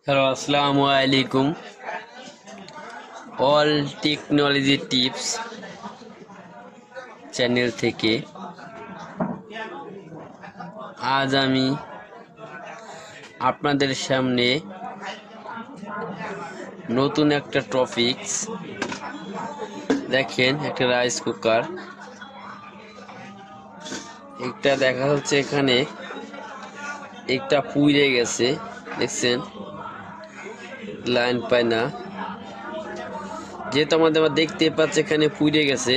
Hello, আসসালামু আলাইকুম। All technology tips channel থেকে আজ আমি আপনাদের সামনে নতুন একটা টপিকস দেখেন। একটা রাইস কুকার, একটা দেখা হচ্ছে এখানে একটা পুড়ে গেছে, দেখছেন, লাইন পায় না। যেহেতু আমাদের দেখতে পাচ্ছে এখানে পুড়ে গেছে,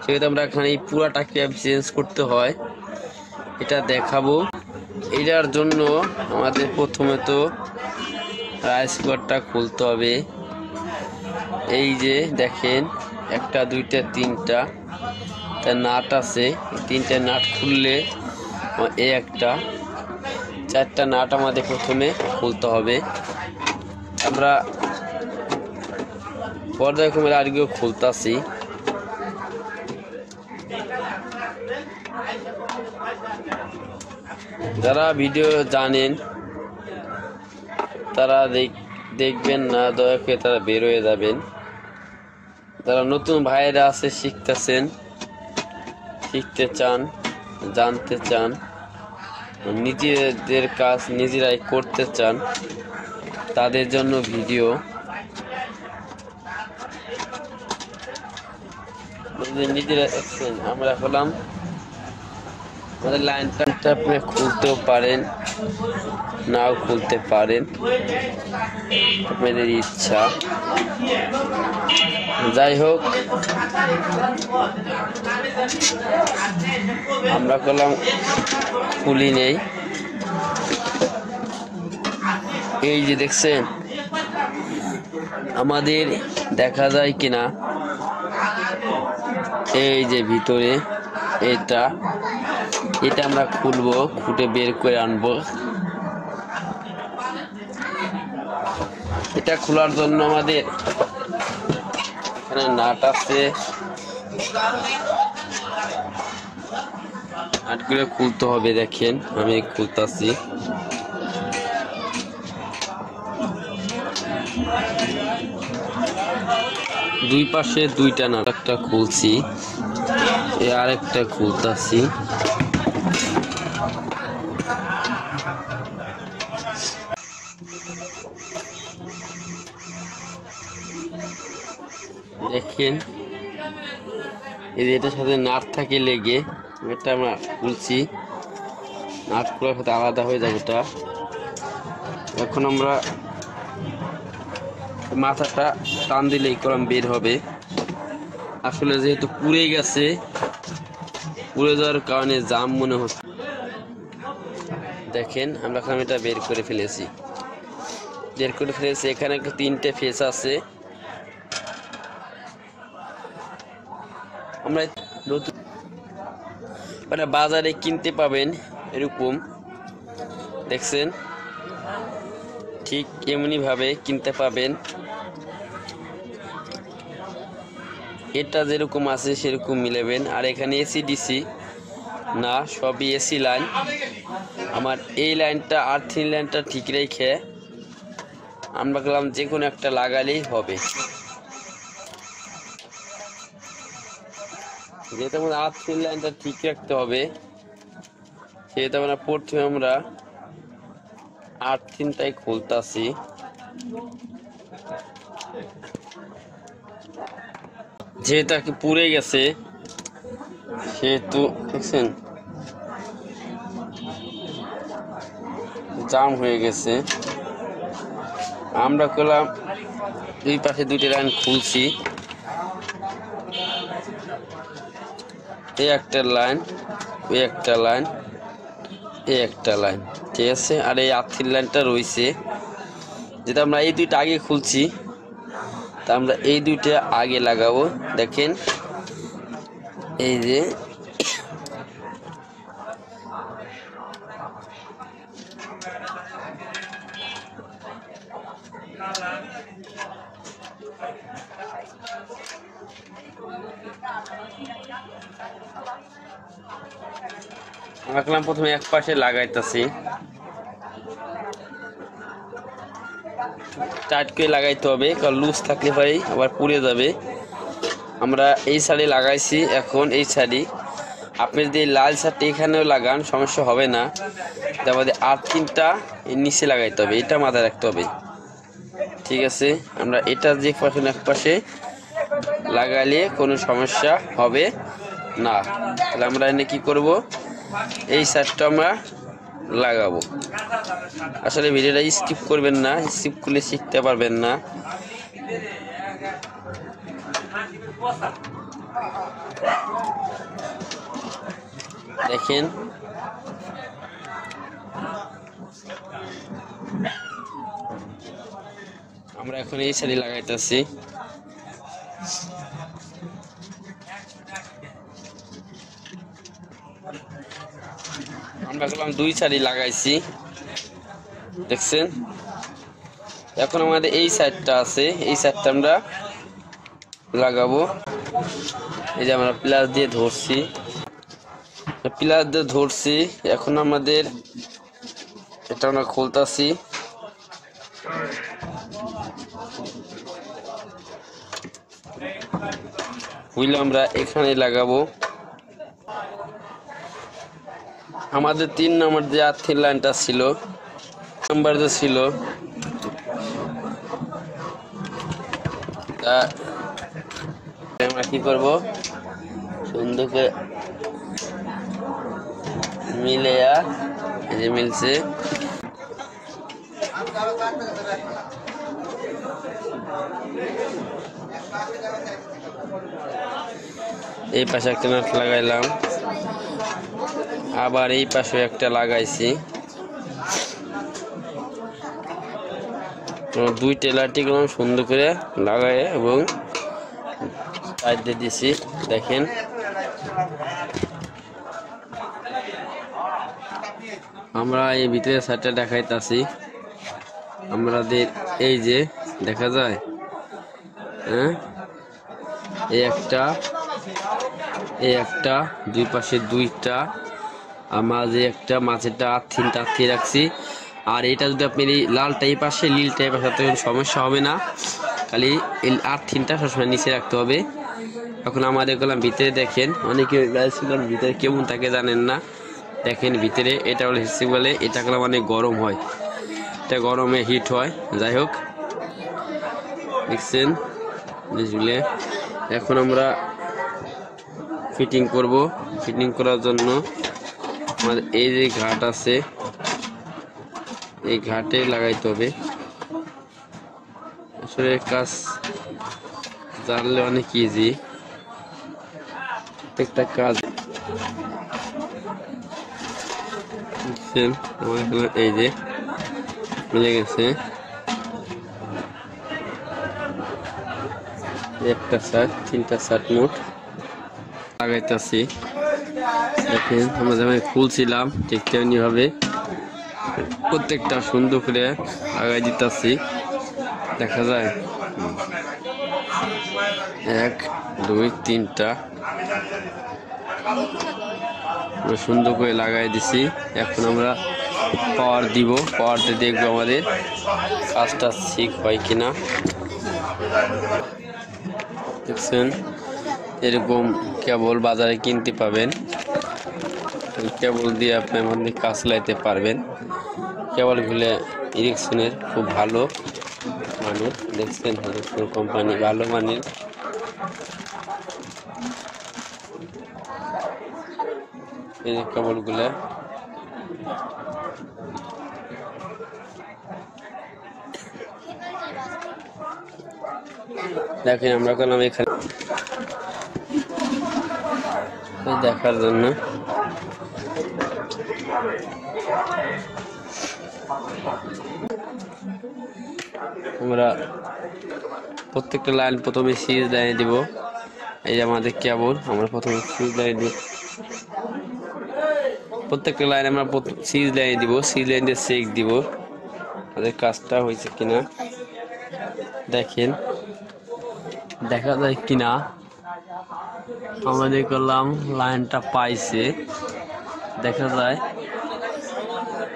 সেহেতু আমরা এখানে পুরাটাকে চেঞ্জ করতে হয়, এটা দেখাবো। এটার জন্য আমাদের প্রথমে তো রাইস কুকারটা খুলতে হবে। এই যে দেখেন, একটা দুইটা তিনটা তার নাট আছে, তিনটা নাট খুললে এই একটা চারটা নাট আমাদের প্রথমে খুলতে হবে। আমরা পর্যায়ক্রমে আরেকগুলো খুলতেছি। যারা ভিডিও জানেন তারা দেখবেন না, দয়া করে তারা বের হয়ে যাবেন। যারা নতুন ভাইয়েরা আছে, শিখতে চান, জানতে চান, নিজেদের কাজ নিজেরাই করতে চান, তাদের জন্য ভিডিও। নিজেরা দেখছেন, আমরা হলাম আমাদের লাইনটা আপনি খুলতেও পারেন, নাও খুলতে পারেন, আপনাদের ইচ্ছা। যাই হোক, আমরা করলাম খুলি নেই। এই যে দেখছেন, আমাদের দেখা যায় কিনা, এই যে ভিতরে এটা আমরা খুলবো, খুঁটে বের করে আনবো। এটা খোলার জন্য আমাদের এখানে নাট আছে, নাটগুলো খুলতে হবে। দেখেন, আমি খুলতাছি। দুই পাশে দুইটা নাট, একটা খুলছি, আর একটা খুলতাছি। দেখেন, এটার সাথে নাট থাকে লেগে, এটা আমরা খুলছি। নাট খোলার সাথে আলাদা হয়ে যাবে এটা। এখন আমরা মাথাটা টান দিলেই কলম বের হবে। আসলে যেহেতু পুড়ে গেছে, পুড়ে যাওয়ার কারণে জাম মনে হচ্ছে। দেখেন, আমরা এখন এটা বের করে ফেলেছি। এখানে একটা তিনটে ফেস আছে। আমরা নতুন বাজারে কিনতে পাবেন এরকম, দেখছেন, ঠিক এমনি ভাবে কিনতে পাবেন। এটা যেরকম আছে সেরকম মিলাবেন। আর এখানে এসি ডিসি না, সবই এসি লাইন। আমার এই লাইনটা আর্থিং লাইনটা ঠিক রেখে আমরা গেলাম যে কোনো একটা লাগালেই হবে। যেহেতু আমাদের আর্থিং লাইনটা ঠিক রাখতে হবে, সেহেতু আমরা প্রথমে আমরা আর্থিংটাই খুলতাছি। যেহেতু আর কি পুড়ে গেছে, সেহেতু দেখছেন জাম হয়ে গেছে। আমরা করলাম দুই পাশে দুইটা লাইন খুলছি, এই একটা লাইন, ওই একটা লাইন, এই একটা লাইন, ঠিক আছে। আর এই আর্থিং লাইনটা রয়েছে, যেটা আমরা এই দুইটা আগে খুলছি, তা আমরা এই দুইটা আগে লাগাবো। দেখেন, এই যে আমরা প্রথমে এক পাশে লাগাইতেছি। টাইট করে লাগাইতে হবে, কারণ লুজ থাকলে পরে আবার পুড়ে যাবে। আমরা এই সাইডে লাগাইছি, এখন এই সাইডে আপনি যদি লাল শার্ট এখানেও লাগান সমস্যা হবে না। তারপরে আর্থিংটা নিচে লাগাইতে হবে, এটা মাথায় রাখতে হবে। ঠিক আছে, আমরা এটা যে পাশে এক পাশে লাগাইলে কোনো সমস্যা হবে না। তাহলে আমরা এনে কি করব, এই সাইডটা আমরা লাগাবো। আসলে ভিডিওটা স্কিপ করবেন না, স্কিপ করলে শিখতে পারবেন না। দেখেন আমরা এখন এই সাইডে লাগাইতেছি। আমরা করলাম দুই সাইডে লাগাইছি, দেখছেন। এখন আমাদের এই সাইডটা আছে, এই সাইডটা আমরা লাগাবো। এই যে আমরা প্লাস দিয়ে ধরছি, এখন আমাদের এটা আমরা খুলতাছি। হুইল আমরা এখানে লাগাবো। আমাদের 3 নম্বর যে আর্থিং লাইনটা ছিল, নাম্বার যে ছিল, তা আমরা কি করব, সুন্দর করে মিলে, এই যে মিলছে। এই পাশে একটা নাট লাগাইলাম, আবার এই পাশে একটা লাগাইছি। দুইটা লাঠি করলাম সুন্দর করে লাগাই এবং সাইড দিয়ে দিছি। দেখেন আমরা এই ভিতরে সাইডটা দেখাইতাছি। আমাদের এই যে দেখা যায়, হ্যাঁ, এই একটা দুই পাশে দুইটা, মাঝে একটা, মাঝেটা আর্থিংটা আর্থিয়ে রাখছি। আর এটা যদি আপনি লালটা এই পাশে, নীলটা এই পাশে, কোনো সমস্যা হবে না, খালি এই আর্থিংটা সবসময় নিচে রাখতে হবে। এখন আমাদের গেলাম ভিতরে, দেখেন অনেকে ভিতরে কেমন থাকে জানেন না। দেখেন ভিতরে এটা বলে হিসেবে বলে, এটা গেলাম অনেক গরম হয়, এটা গরমে হিট হয়। যাই হোক, দেখছেন জিনিসগুলো। এখন আমরা ফিটিং করব। ফিটিং করার জন্য আমাদের এই যে ঘাট আছে, এই ঘাটে লাগাইতে হবে। আসলে কাজ জানলে অনেক ইজি, প্রত্যেকটা কাজ। এই যে মিলে গেছে, একটা শার্ট, 3টা শার্ট মোট লাগাইতেছি। দেখেন আমরা যেমন খুলছিলাম ঠিক তেমনি ভাবে প্রত্যেকটা সুন্দর করে লাগাই দিতেছি। দেখা যায় 1 2 3টা সুন্দর করে লাগাই দিছি। এখন আমরা পাওয়ার দিব, পাওয়ার দিয়ে দেখবো আমাদের কাজটা ঠিক হয় কিনা। দেখছেন এরকম কেবল বাজারে কিনতে পাবেন, কেবল দিয়ে আপনি আমাদের কাজ লাইতে পারবেন। কেবলগুলো ইরিকশনের খুব ভালো মানের, দেখছেন ইরিকশন কোম্পানি ভালো মানের। এই যে কেবলগুলো দেখেন, আমরা করলাম এখানে দেখার জন্য। আমরা প্রত্যেকটা লাইন প্রথমে সিরিজ লাইনে দিব। এই যে আমাদের কেবল, আমরা প্রথমে সিরিজ লাইনে দিব, প্রত্যেকটা লাইন আমরা সিরিজ লাইনে দিব। সিরিজ লাইন দিয়ে চেক দিব আমাদের কাজটা হয়েছে কিনা। দেখেন দেখা যায় কিনা। আমাদের করলাম লাইনটা পাইছে, দেখা যায়,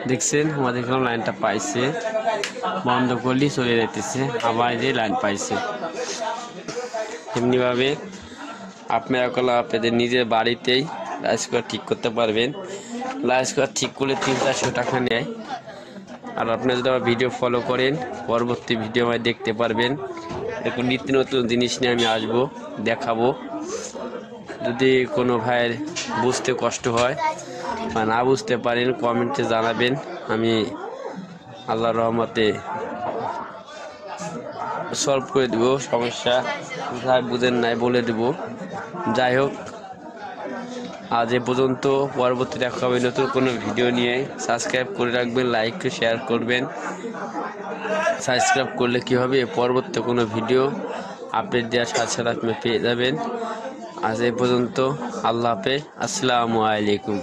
দেখছেন আমাদের করলাম লাইনটা পাইছে। বন্ধ করলেই চলে যেতেছে, আবার যে লাইন পাইছে। এমনিভাবে আপনারা আপনাদের নিজের বাড়িতেই লাইট স্কোয়ার ঠিক করতে পারবেন। লাইট স্কোয়ার ঠিক করলে 300-400 টাকা নেয়। আর আপনি যদি আমার ভিডিও ফলো করেন, পরবর্তী ভিডিও আমায় দেখতে পারবেন। এরকম নিত্য নতুন জিনিস নিয়ে আমি আসবো, দেখাবো। যদি কোনো ভাইয়ের বুঝতে কষ্ট হয় বা না বুঝতে পারেন, কমেন্টে জানাবেন। আমি আল্লাহর রহমতে সলভ করে দেব সমস্যা। কোথায় বুঝেন নাই বলে দেব। যাই হোক, আজ এ পর্যন্ত। পরবর্তী দেখা হবে নতুন কোনো ভিডিও নিয়ে। সাবস্ক্রাইব করে রাখবেন, লাইক শেয়ার করবেন। সাবস্ক্রাইব করলে কি হবে, পরবর্তী কোনো ভিডিও আপডেট দেওয়ার সাথে সাথে আপনি পেয়ে যাবেন। আজ এ পর্যন্ত। আল্লাহ হাফেজ। আসসালামু আলাইকুম।